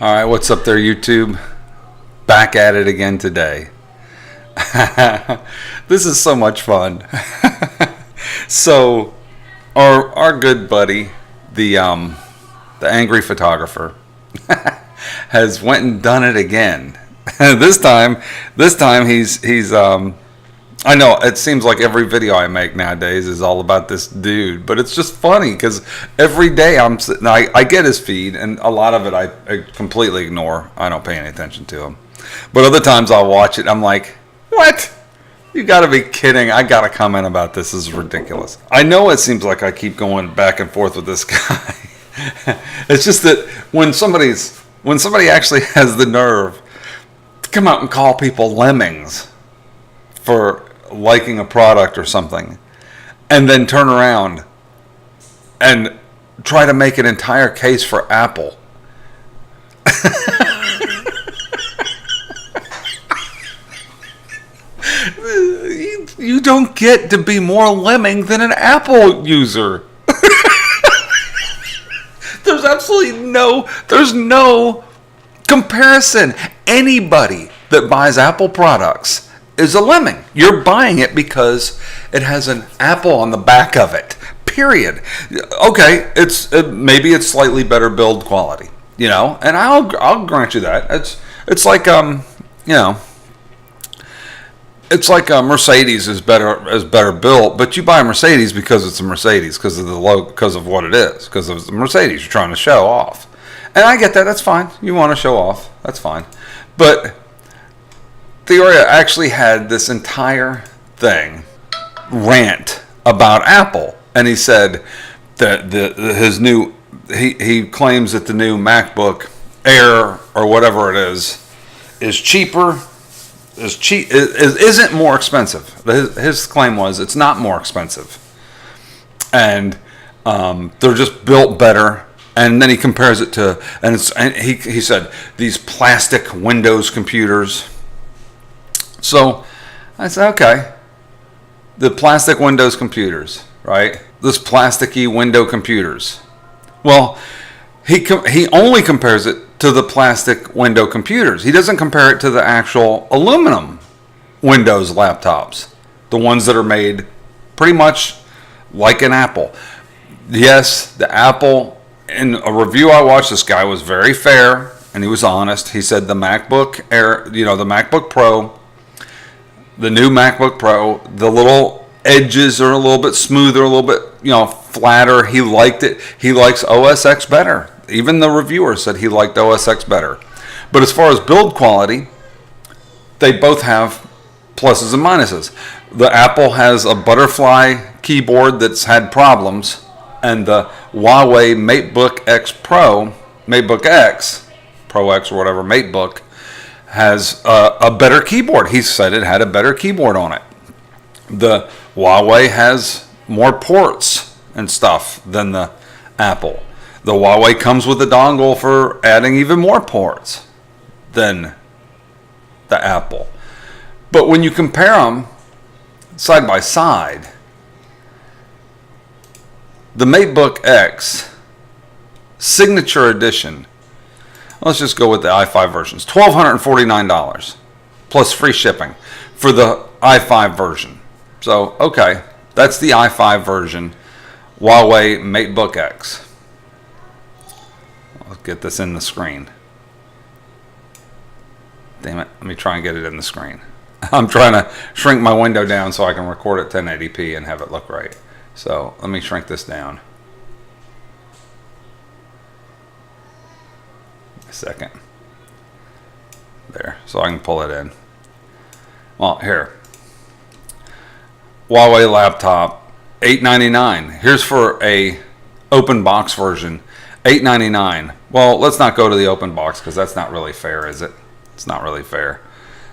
All right, what's up there, YouTube? Back at it again today. This is so much fun. So, our good buddy, the angry photographer, has went and done it again. This time he's I know it seems like every video I make nowadays is all about this dude, but it's just funny because every day I get his feed, and a lot of it I completely ignore. I don't pay any attention to him. But other times I'll watch it. I'm like, what? You got to be kidding. I got to comment about this. This is ridiculous. I know it seems like I keep going back and forth with this guy. It's just that when somebody actually has the nerve to come out and call people lemmings for liking a product or something, and then turn around and try to make an entire case for Apple. You don't get to be more lemming than an Apple user. There's no comparison. Anybody that buys Apple products is a lemming. You're buying it because it has an apple on the back of it. Period. Okay, maybe it's slightly better build quality, and I'll grant you that. It's like it's like a Mercedes is better built, but you buy a Mercedes because it's a Mercedes, because of the logo, because of what it is, because of the Mercedes you're trying to show off. And I get that. That's fine. You want to show off. That's fine. But Theoria actually had this entire rant about Apple, and he said that he claims that the new MacBook Air or whatever it is cheaper. Isn't more expensive. His claim was it's not more expensive, and they're just built better. And then he compares it to, and he said these plastic Windows computers. So I said, okay, the plastic Windows computers, right? This plasticky window computers. Well, he only compares it to the plastic window computers. He doesn't compare it to the actual aluminum Windows laptops, the ones that are made pretty much like an Apple. Yes, the Apple, in a review I watched, this guy was very fair and he was honest. He said the MacBook Air, the MacBook Pro, the new MacBook Pro, the little edges are a little bit smoother, a little bit, flatter. He liked it. He likes OS X better. Even the reviewer said he liked OS X better. But as far as build quality, they both have pluses and minuses. The Apple has a butterfly keyboard that's had problems, and the Huawei MateBook X Pro, MateBook X, Pro X or whatever, MateBook, has a better keyboard. He said it had a better keyboard on it. The Huawei has more ports and stuff than the Apple. The Huawei comes with a dongle for adding even more ports than the Apple. But when you compare them side by side, the MateBook X Signature Edition, let's just go with the i5 versions, $1,249 plus free shipping for the i5 version. So, okay, that's the i5 version, Huawei MateBook X. Let's get this in the screen. Damn it, let me try and get it in the screen. I'm trying to shrink my window down so I can record at 1080p and have it look right. So let me shrink this down. A second. There, so I can pull it in. Well, here. Huawei laptop, $899. Here's for a open box version, $899. Well, let's not go to the open box because that's not really fair, is it? It's not really fair.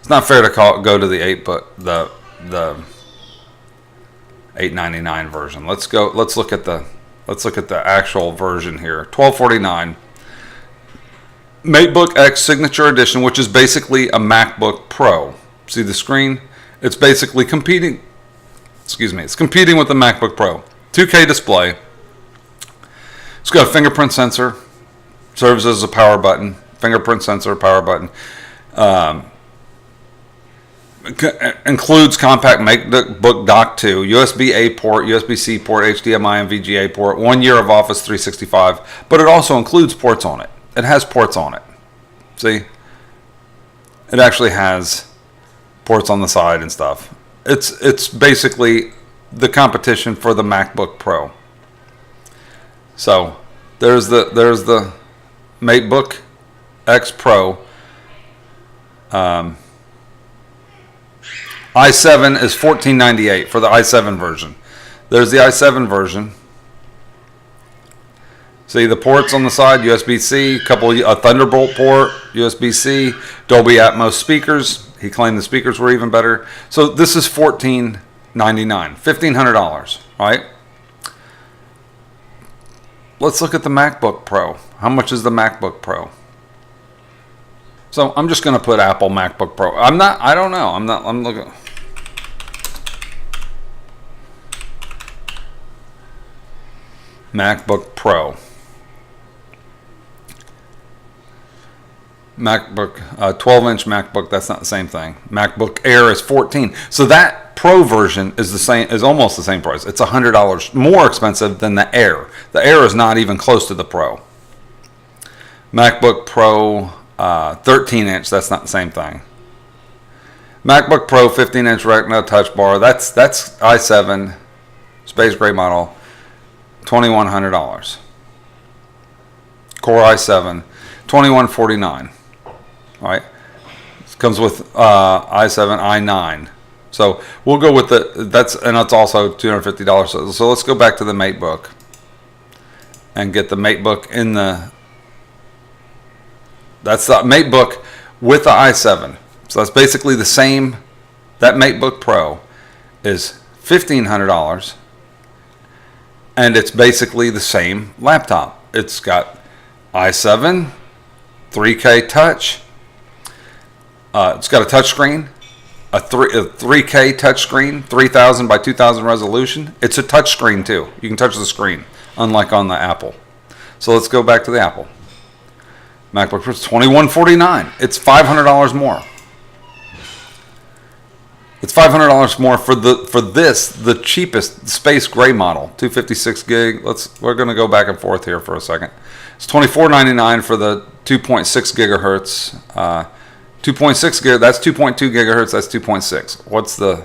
It's not fair to go to the the $899 version. Let's look at the actual version here. $1,249. MateBook X Signature Edition, which is basically a MacBook Pro. See the screen? It's basically competing. It's competing with the MacBook Pro. 2K display. It's got a fingerprint sensor. Serves as a power button. fingerprint sensor, power button. Includes compact MacBook dock 2, USB-A port, USB-C port, HDMI and VGA port, 1 year of Office 365, but it also includes ports on it. It has ports on it. See? It actually has ports on the side and stuff. It's basically the competition for the MacBook Pro. So there's the MacBook X Pro. i7 is $14.98 for the i7 version. There's the i7 version. See the ports on the side, USB-C, a Thunderbolt port, USB-C, Dolby Atmos speakers. He claimed the speakers were even better. So this is $14.99, $1,500, right? Let's look at the MacBook Pro. How much is the MacBook Pro? So I'm just going to put Apple MacBook Pro. I don't know. I'm looking. MacBook Pro. MacBook, 12-inch MacBook, that's not the same thing. MacBook Air is 14. So that Pro version is almost the same price. It's $100 more expensive than the Air. The Air is not even close to the Pro. MacBook Pro 13-inch, that's not the same thing. MacBook Pro 15-inch Retina Touch Bar, that's i7 Space Gray model, $2,100. Core i7, $2,149. All right, this comes with i7 i9. So we'll go with that's also $250. So let's go back to the MateBook and get the MateBook in the. That's the MateBook with the i7. So that's basically the same. That MateBook Pro is $1,500, and it's basically the same laptop. It's got i7, 3K touch. It's got a touch screen, a 3K touch screen, 3000 by 2000 resolution. It's a touch screen too. You can touch the screen, unlike on the Apple. So let's go back to the Apple. MacBook Pro is $2,149. It's $500 more. It's $500 more for the cheapest Space Gray model, 256 gig. We're going to go back and forth here for a second. It's $24.99 for the 2.6 gigahertz. 2.6 gig. That's 2.2 gigahertz. That's 2.6. What's the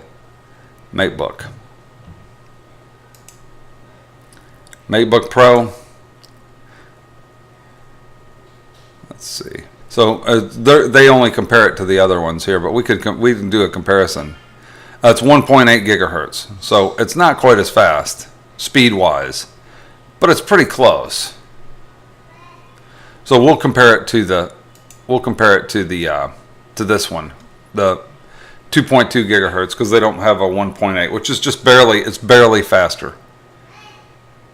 MateBook? MateBook Pro. Let's see. So they only compare it to the other ones here, but we can do a comparison. It's 1.8 gigahertz, so it's not quite as fast speed-wise, but it's pretty close. So we'll compare it to this one, the 2.2 gigahertz, because they don't have a 1.8, which is just barely faster.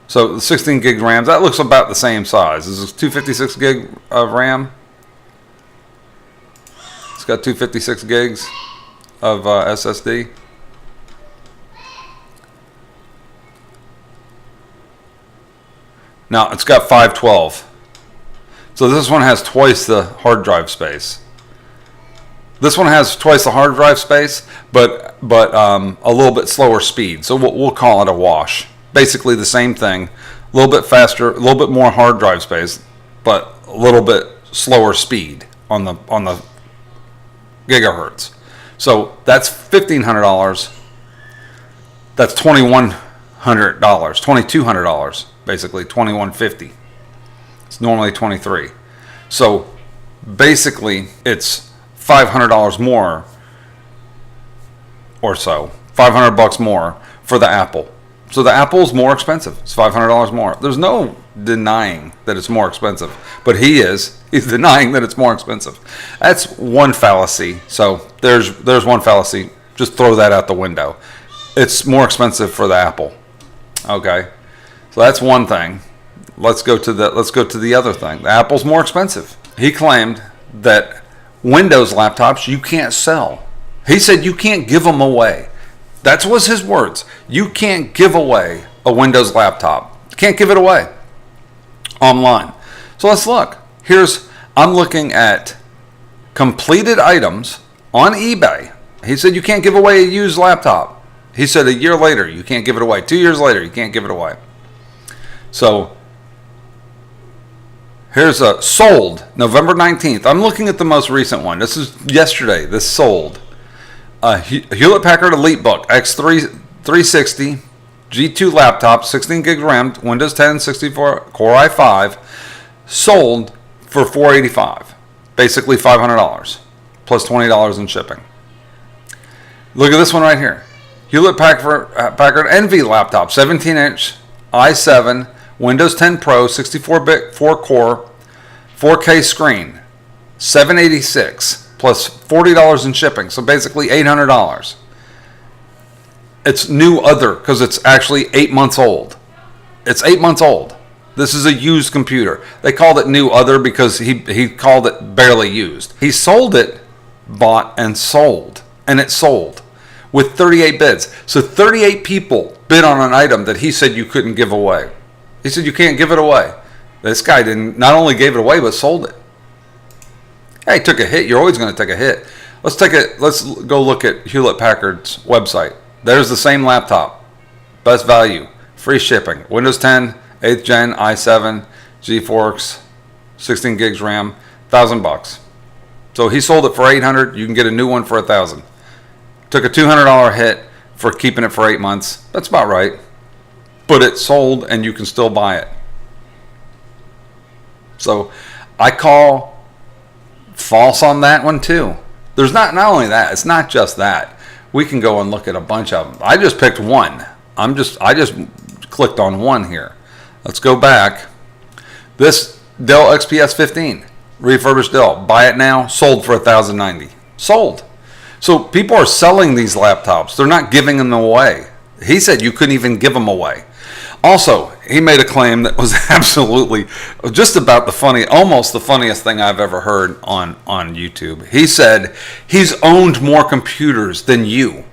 So the 16 gig RAM, that looks about the same size. This is 256 gig of RAM. It's got 256 gigs of SSD. Now it's got 512. So this one has twice the hard drive space. This one has twice the hard drive space, but a little bit slower speed. So we'll call it a wash. Basically the same thing, a little bit faster, a little bit more hard drive space, but a little bit slower speed on the gigahertz. So that's $1,500. That's $2,100, $2,200, basically $2,150. It's normally $23. So basically it's $500 more or so, $500 more for the Apple. So the Apple's more expensive. It's $500 more. There's no denying that it's more expensive, but he's denying that it's more expensive. That's one fallacy. So there's one fallacy. Just throw that out the window. It's more expensive for the Apple. Okay, so that's one thing. Let's go to the other thing. The Apple's more expensive. He claimed that Windows laptops you can't sell. He said you can't give them away. That was his words. You can't give away a Windows laptop. You can't give it away online. So let's look. Here's I'm looking at completed items on eBay. He said you can't give away a used laptop. He said a year later you can't give it away. 2 years later you can't give it away. So here's a sold November 19th. I'm looking at the most recent one. This is yesterday. This sold. Hewlett Packard EliteBook X360 G2 laptop, 16 gigs RAM, Windows 10, 64 Core i5, sold for $485. Basically $500 plus $20 in shipping. Look at this one right here. Hewlett Packard Envy laptop, 17-inch i7, Windows 10 Pro, 64-bit, 4-core, 4K screen, $786 plus $40 in shipping. So basically $800. It's new other because it's actually 8 months old. It's 8 months old. This is a used computer. They called it new other because he called it barely used. He sold it, bought and sold, and it sold with 38 bids. So 38 people bid on an item that he said you couldn't give away. He said you can't give it away. This guy didn't not only gave it away but sold it. Hey, took a hit. You're always going to take a hit. Let's go look at Hewlett Packard's website. There's the same laptop. Best value, free shipping. Windows 10, 8th gen, i7, GeForce, 16 gigs RAM, $1,000. So he sold it for $800. You can get a new one for $1,000. Took a $200 hit for keeping it for 8 months. That's about right. But it sold and you can still buy it. So I call false on that one too. There's not only that, it's not just that. We can go and look at a bunch of them. I just picked one. I just clicked on one here. Let's go back. This Dell XPS 15, refurbished Dell. Buy it now, sold for $1,090. Sold. So people are selling these laptops. They're not giving them away. He said you couldn't even give them away. Also, he made a claim that was absolutely just about almost the funniest thing I've ever heard on YouTube. He said he's owned more computers than you.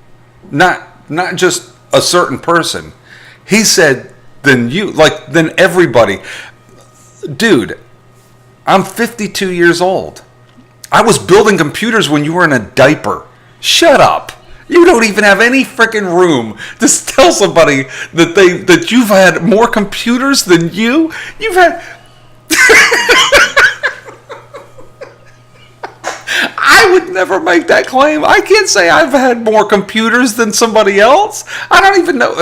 Not just a certain person. He said than you, than everybody. Dude, I'm 52 years old. I was building computers when you were in a diaper. Shut up. You don't even have any freaking room to tell somebody that you've had more computers than you. You've had. I would never make that claim. I can't say I've had more computers than somebody else. I don't even know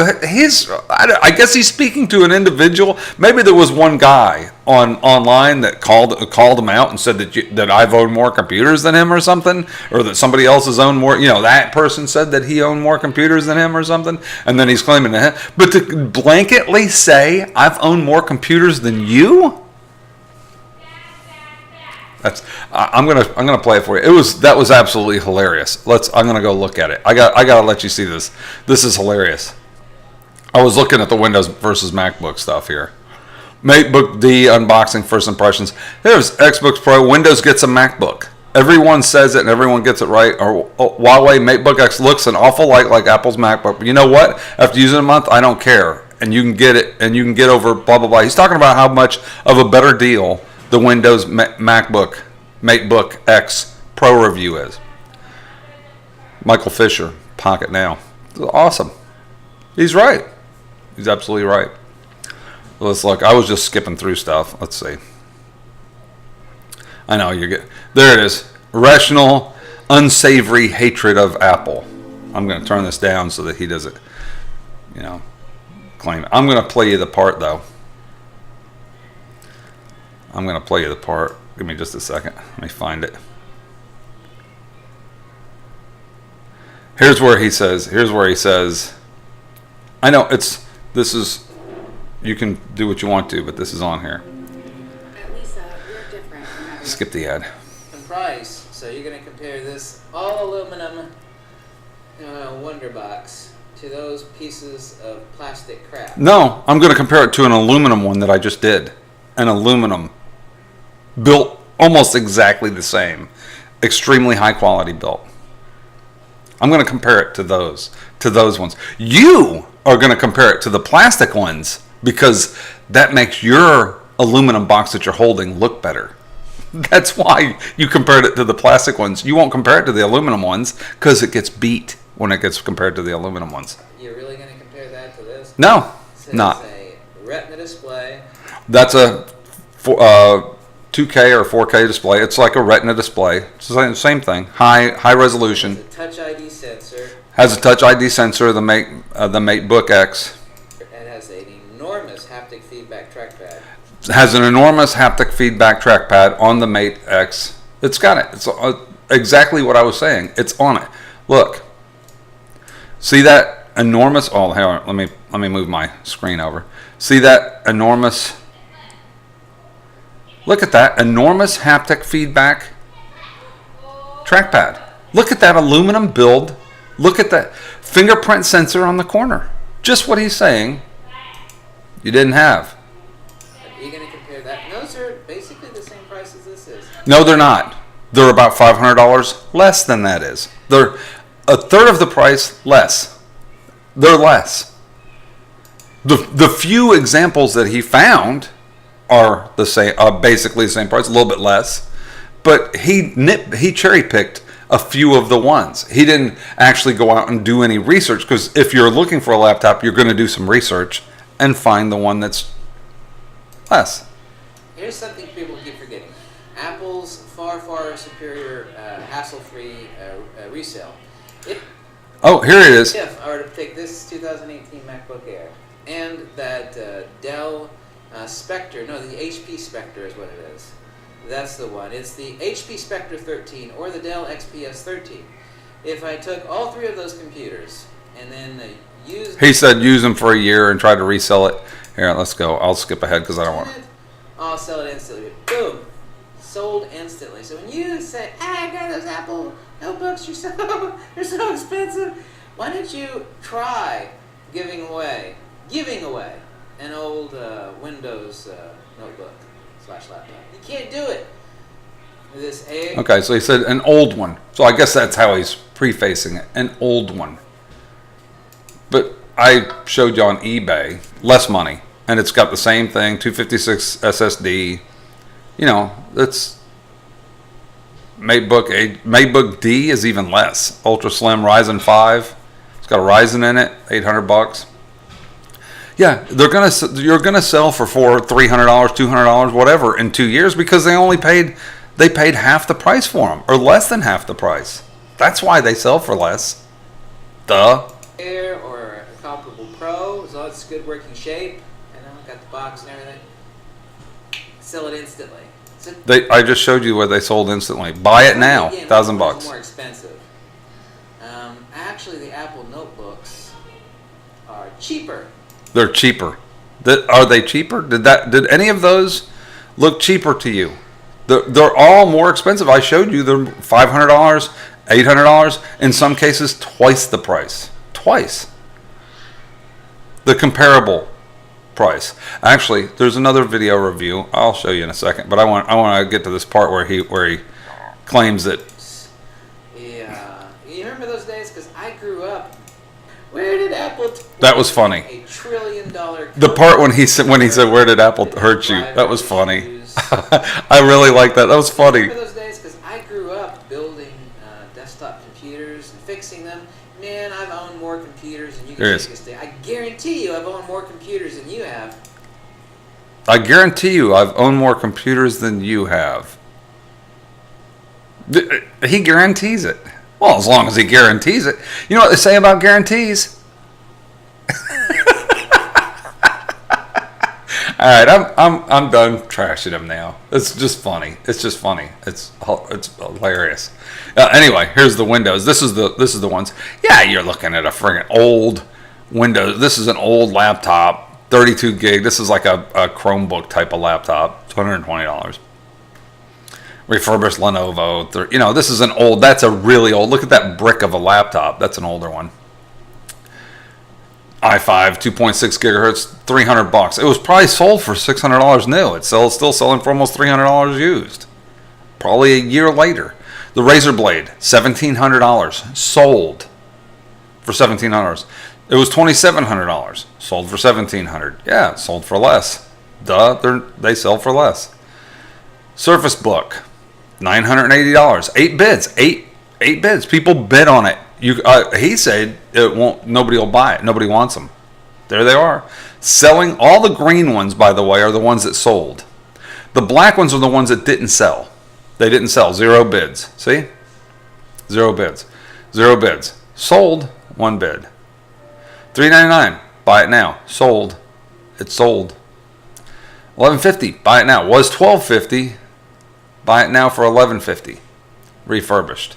I guess he's speaking to an individual. Maybe there was one guy online that called him out and said that I've owned more computers than him or something, or that somebody else has owned more. That person said that he owned more computers than him or something, and then he's claiming that. But to blanketly say I've owned more computers than you. I'm gonna play it for you. That was absolutely hilarious. I'm gonna go look at it. I gotta let you see this. This is hilarious. I was looking at the Windows versus MacBook stuff here. MacBook D unboxing first impressions. There's Xbox Pro. Windows gets a MacBook. Everyone says it and everyone gets it right. Or Huawei MateBook X looks an awful lot like Apple's MacBook. But you know what? After using it a month, I don't care. And you can get it and you can get over blah blah blah. He's talking about how much of a better deal the Windows MacBook MateBook X Pro review is. Michael Fisher, Pocket Now. Awesome. He's right. He's absolutely right. Let's look. I was just skipping through stuff. Let's see. I know there it is. Rational, unsavory hatred of Apple. I'm going to turn this down so that he doesn't, claim it. I'm going to play you the part though. I'm going to play you the part. Give me just a second. Let me find it. Here's where he says, I know you can do what you want to, but this is on here. Lisa, you're different. Skip the ad. In price, so you're going to compare this all aluminum Wonder Box to those pieces of plastic crap. No, I'm going to compare it to an aluminum one that I just did. An aluminum. Built almost exactly the same. Extremely high quality built. I'm going to compare it to those ones. You are going to compare it to the plastic ones because that makes your aluminum box that you're holding look better. That's why you compared it to the plastic ones. You won't compare it to the aluminum ones because it gets beat when it gets compared to the aluminum ones. You're really going to compare that to this? No, It's not. a Retina display. That's a 2K or 4K display. It's like a Retina display. It's the same thing. High resolution. It's a Touch ID sensor. Has a Touch ID sensor. The MateBook X It has an enormous haptic feedback trackpad. has an enormous haptic feedback trackpad on the Mate X. It's got it. It's exactly what I was saying. It's on it. Look. See that enormous? Oh, hang on. Let me move my screen over. See that enormous? Look at that enormous haptic feedback trackpad. Look at that aluminum build. Look at that fingerprint sensor on the corner. Just what he's saying you didn't have. Are you going to compare that? Those are basically the same price as this is. No, they're not. They're about $500 less than that is. They're a third of the price less. They're less. The few examples that he found are the same, basically the same price, a little bit less. But he cherry picked a few of the ones. He didn't actually go out and do any research, because if you're looking for a laptop, you're going to do some research and find the one that's less. Here's something people keep forgetting. Apple's far, far superior hassle-free resale. Oh, here it is. If I were to take this 2018 MacBook Air and that Dell Spectre, no, the HP Spectre is what it is. That's the one. It's the HP Spectre 13 or the Dell XPS 13. If I took all three of those computers and then used... He said use them for a year and try to resell it. Here, let's go. I'll skip ahead because I don't want to. I'll sell it instantly. Boom. Sold instantly. So when you say, I got those Apple notebooks, they're so expensive. Why don't you try giving away an old Windows notebook / laptop? You can't do it. This Air. Okay, so he said an old one. So I guess that's how he's prefacing it. An old one. But I showed you on eBay, less money. And it's got the same thing, 256 SSD. You know, that's MateBook D is even less. Ultra Slim Ryzen 5. It's got a Ryzen in it, $800. Yeah, you're gonna sell for $300, $200, whatever in 2 years, because they paid half the price for them, or less than half the price. That's why they sell for less. Duh. Air or a comparable Pro, as long as it's good working shape, got the box and everything. Sell it instantly. I just showed you where they sold instantly. Buy it now, $1,000. More expensive. Actually, the Apple notebooks are cheaper. They're cheaper. Are they cheaper? Did any of those look cheaper to you? They're all more expensive. I showed you they're $500, $800. In some cases, twice the price. Twice. The comparable price. Actually, there's another video review. I'll show you in a second, but I want to get to this part where he claims that. Yeah, you remember those days? Because I grew up. Where did Apple? That was funny. $1 trillion. The part when he said where did Apple hurt you? That was funny. I really like that. That was funny. Remember those days? Because I grew up building desktop computers and fixing them. Man, I've owned more computers than you can take a day. I guarantee you I've owned more computers than you have. I guarantee you I've owned more computers than you have. He guarantees it. Well, as long as he guarantees it. You know what they say about guarantees? All right, I'm done trashing him now. It's just funny. It's just funny. It's hilarious. Anyway, here's the Windows. This is the ones. Yeah, you're looking at a friggin' old Windows. This is an old laptop, 32 gig. This is like a Chromebook type of laptop. It's $120. Refurbished Lenovo. You know, this is an old. That's a really old. Look at that brick of a laptop. That's an older one. i5 2.6 gigahertz, $300. It was probably sold for $600 new. It's still selling for almost $300 used. Probably a year later. The Razer Blade, $1,700, sold for $1,700. It was $2,700, sold for $1,700. Yeah, sold for less. Duh, they sell for less. Surface Book, $980. 8 bids. Eight bids. People bid on it. He said it won't. Nobody will buy it. Nobody wants them. There they are. Selling. All the green ones, by the way, are the ones that sold. The black ones are the ones that didn't sell. They didn't sell. 0 bids. See? 0 bids. 0 bids. Sold. 1 bid. $3.99. Buy it now. Sold. It's sold. $11.50. Buy it now. Was $12.50. Buy it now for $11.50. Refurbished.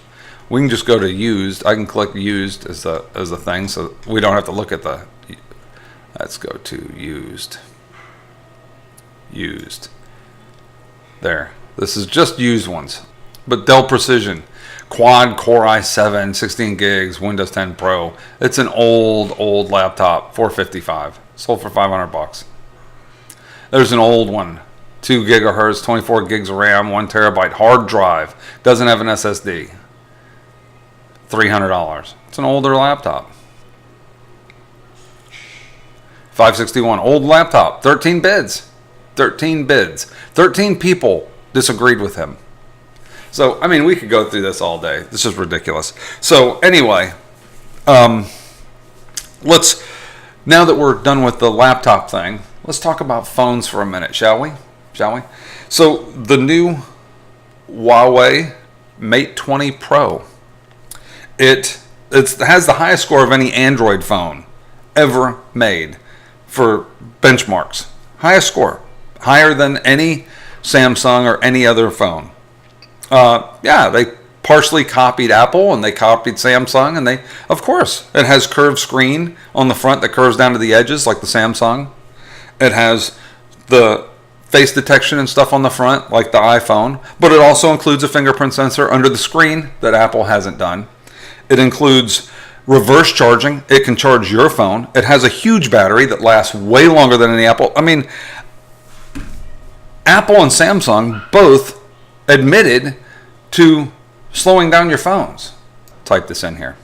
We can just go to used. I can click used as the thing, so we don't have to look at the. Let's go to used. Used. There. This is just used ones. But Dell Precision, quad Core i7, 16 gigs, Windows 10 Pro. It's an old laptop, $455. Sold for $500. There's an old one, 2 gigahertz, 24 gigs of RAM, 1 terabyte hard drive. Doesn't have an SSD. $300. It's an older laptop. 561, old laptop, 13 bids. 13 bids. 13 people disagreed with him. So, I mean, we could go through this all day. This is ridiculous. So, anyway, let's, now that we're done with the laptop thing, let's talk about phones for a minute, shall we? So, the new Huawei Mate 20 Pro, it has the highest score of any Android phone ever made for benchmarks. Highest score. Higher than any Samsung or any other phone. They partially copied Apple and they copied Samsung, and they, of course, it has curved screen on the front that curves down to the edges like the Samsung. It has the face detection and stuff on the front like the iPhone, but it also includes a fingerprint sensor under the screen that Apple hasn't done. It includes reverse charging. It can charge your phone. It has a huge battery that lasts way longer than any Apple. I mean, Apple and Samsung both admitted to slowing down your phones. Type this in here.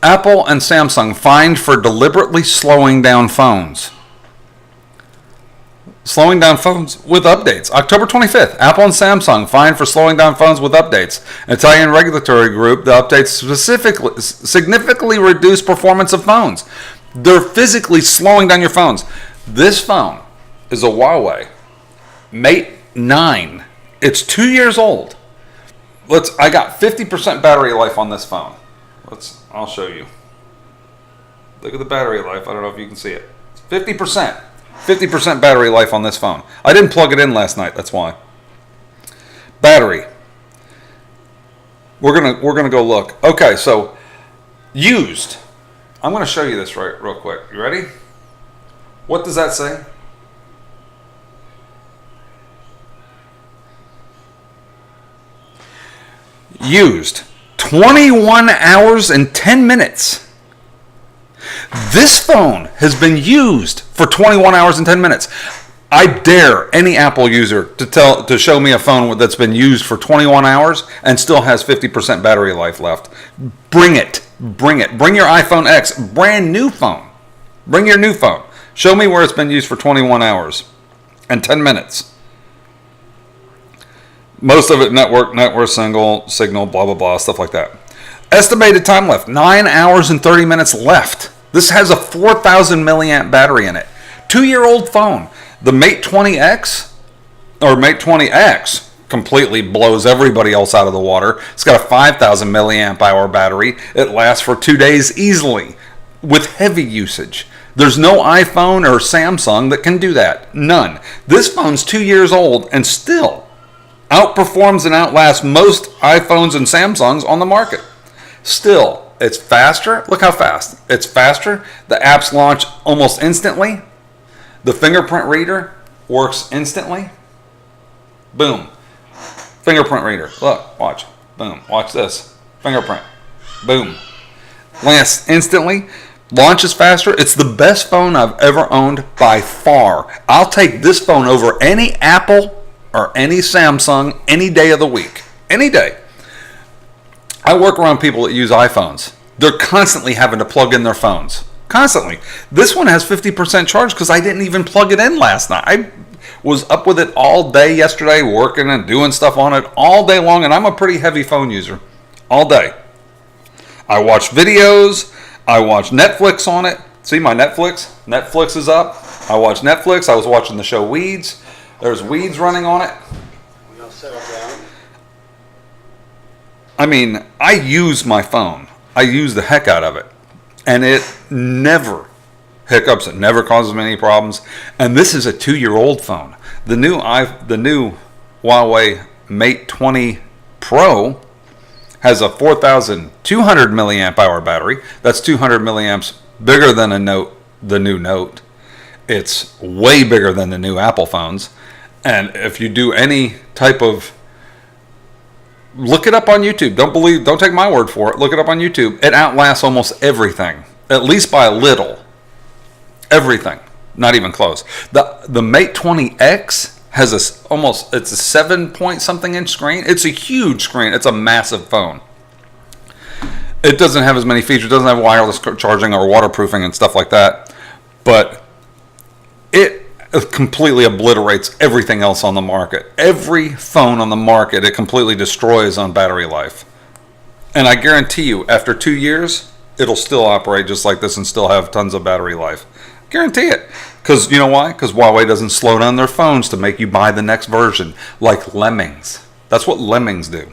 Apple and Samsung fined for deliberately slowing down phones. Slowing down phones with updates. October 25th, Apple and Samsung fined for slowing down phones with updates. An Italian regulatory group, the updates significantly reduce performance of phones. They're physically slowing down your phones. This phone is a Huawei Mate 9. It's 2 years old. I got 50% battery life on this phone. I'll show you. Look at the battery life. I don't know if you can see it. 50%. 50% battery life on this phone. I didn't plug it in last night, that's why. Battery. We're gonna go look. Okay, so used. I'm gonna show you this real quick. You ready? What does that say? Used 21 hours and 10 minutes. This phone has been used for 21 hours and 10 minutes. I dare any Apple user to show me a phone that's been used for 21 hours and still has 50% battery life left. Bring it. Bring it. Bring your iPhone X, brand new phone. Bring your new phone. Show me where it's been used for 21 hours and 10 minutes. Most of it network signal, blah, blah, blah, stuff like that. Estimated time left, 9 hours and 30 minutes left. This has a 4,000 milliamp battery in it. 2-year-old phone. The Mate 20X, or Mate 20X, completely blows everybody else out of the water. It's got a 5,000 milliamp hour battery. It lasts for 2 days easily with heavy usage. There's no iPhone or Samsung that can do that. None. This phone's 2 years old and still outperforms and outlasts most iPhones and Samsungs on the market. Still, it's faster. Look how fast. It's faster. The apps launch almost instantly. The fingerprint reader works instantly. Boom. Fingerprint reader. Look, watch. Boom. Watch this. Fingerprint. Boom. Lasts instantly. Launches faster. It's the best phone I've ever owned by far. I'll take this phone over any Apple or any Samsung any day of the week. Any day. I work around people that use iPhones. They're constantly having to plug in their phones. Constantly. This one has 50% charge because I didn't even plug it in last night. Was up with it all day yesterday, working and doing stuff on it all day long, and I'm a pretty heavy phone user. All day. I watch videos, I watch Netflix on it. See my Netflix? Netflix is up. I watch Netflix. I was watching the show Weeds. There's Weeds running on it. We all settle down. I mean, I use my phone. I use the heck out of it. And it never hiccups. It never causes me any problems. And this is a 2-year-old phone. The new Huawei Mate 20 Pro has a 4,200 milliamp hour battery. That's 200 milliamps bigger than the new Note. It's way bigger than the new Apple phones. And if you do any type of, look it up on YouTube. Don't take my word for it. Look it up on YouTube. It outlasts almost everything, at least by a little. Everything, not even close. The Mate 20X has it's a 7 something inch screen. It's a huge screen. It's a massive phone. It doesn't have as many features. It doesn't have wireless charging or waterproofing and stuff like that. But it completely obliterates everything else on the market. Every phone on the market, it completely destroys on battery life. And I guarantee you, after 2 years, it'll still operate just like this and still have tons of battery life. Guarantee it. Because you know why? Because Huawei doesn't slow down their phones to make you buy the next version. Like lemmings. That's what lemmings do.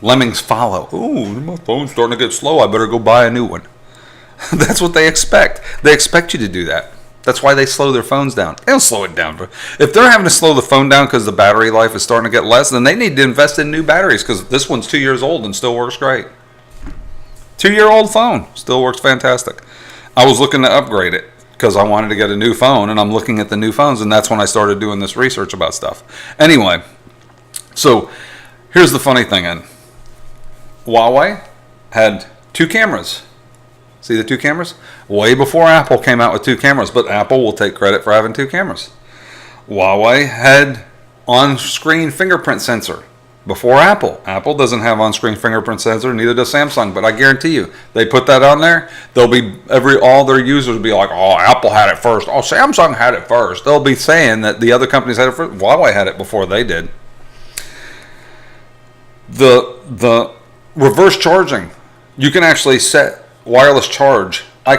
Lemmings follow. Ooh, my phone's starting to get slow. I better go buy a new one. That's what they expect. They expect you to do that. That's why they slow their phones down. They don't slow it down. If they're having to slow the phone down because the battery life is starting to get less, then they need to invest in new batteries because this one's 2 years old and still works great. 2-year-old phone. Still works fantastic. I was looking to upgrade it because I wanted to get a new phone, and I'm looking at the new phones, and that's when I started doing this research about stuff. Anyway, so here's the funny thing. Huawei had 2 cameras. See the 2 cameras? Way before Apple came out with 2 cameras, but Apple will take credit for having 2 cameras. Huawei had on-screen fingerprint sensor before Apple. Apple doesn't have on-screen fingerprint sensor, neither does Samsung, but I guarantee you, they put that on there, all their users will be like, oh, Apple had it first. Oh, Samsung had it first. They'll be saying that the other companies had it first. Huawei had it before they did. The reverse charging, you can actually set wireless charge. You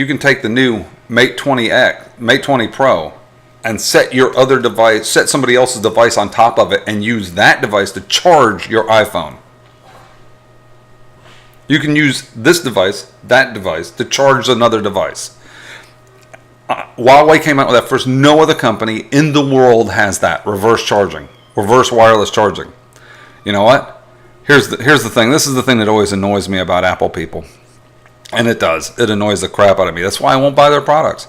can take the new Mate 20 Pro and set your other device, set somebody else's device on top of it and use that device to charge your iPhone. You can use this device, that device, to charge another device. Huawei came out with that first. No other company in the world has that. Reverse charging. Reverse wireless charging. You know what? Here's the thing. This is the thing that always annoys me about Apple people. And it does. It annoys the crap out of me. That's why I won't buy their products.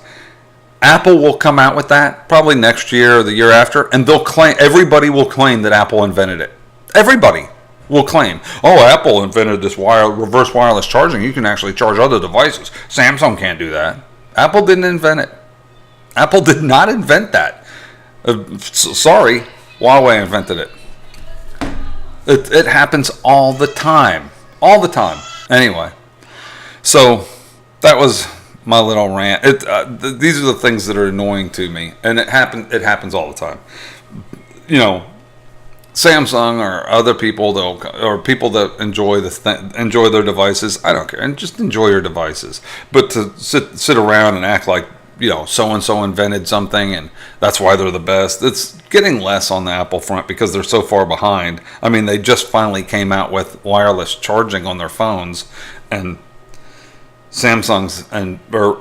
Apple will come out with that probably next year or the year after, and everybody will claim that Apple invented it. Everybody will claim, oh, Apple invented this reverse wireless charging. You can actually charge other devices. Samsung can't do that. Apple didn't invent it. Apple did not invent that. Sorry, Huawei invented it. It happens all the time. All the time. Anyway. So that was my little rant. These are the things that are annoying to me, and it happens all the time. You know, Samsung or other people or people that enjoy enjoy their devices. I don't care, and just enjoy your devices. But to sit around and act like, you know, so and so invented something and that's why they're the best. It's getting less on the Apple front because they're so far behind. I mean, they just finally came out with wireless charging on their phones, and Samsung's or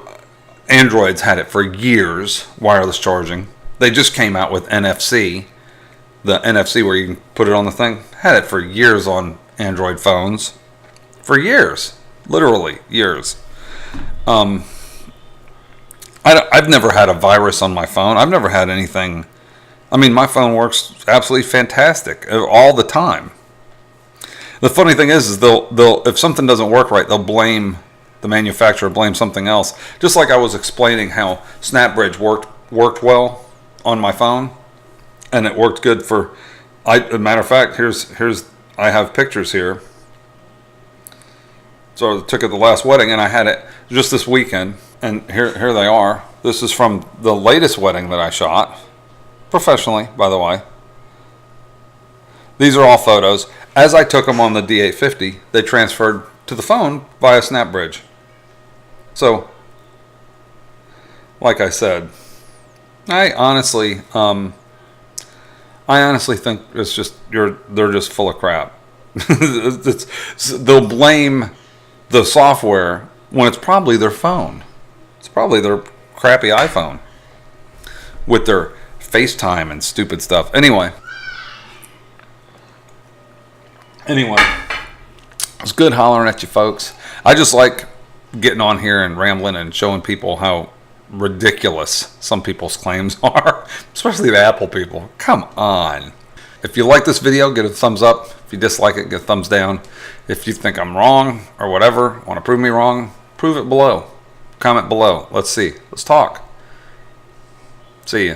Androids had it for years, wireless charging. They just came out with NFC, the NFC where you can put it on the thing. Had it for years on Android phones. For years. Literally years. I've never had a virus on my phone. I've never had anything. I mean, my phone works absolutely fantastic all the time. The funny thing is they'll if something doesn't work right, they'll blame the manufacturer, blame something else. Just like I was explaining how SnapBridge worked well on my phone, and it worked good for. As a matter of fact, here's I have pictures here. So I took it at the last wedding, and I had it just this weekend, and here they are. This is from the latest wedding that I shot. Professionally, by the way. These are all photos. As I took them on the D850, they transferred to the phone via SnapBridge. So, like I said, I honestly think it's just they're just full of crap. They'll blame the software when it's probably their phone. It's probably their crappy iPhone with their FaceTime and stupid stuff. Anyway, it's good hollering at you folks. I just like getting on here and rambling and showing people how ridiculous some people's claims are, especially the Apple people. Come on. If you like this video, give it a thumbs up. If you dislike it, give a thumbs down. If you think I'm wrong or whatever, want to prove me wrong, prove it below. Comment below. Let's see. Let's talk. See ya.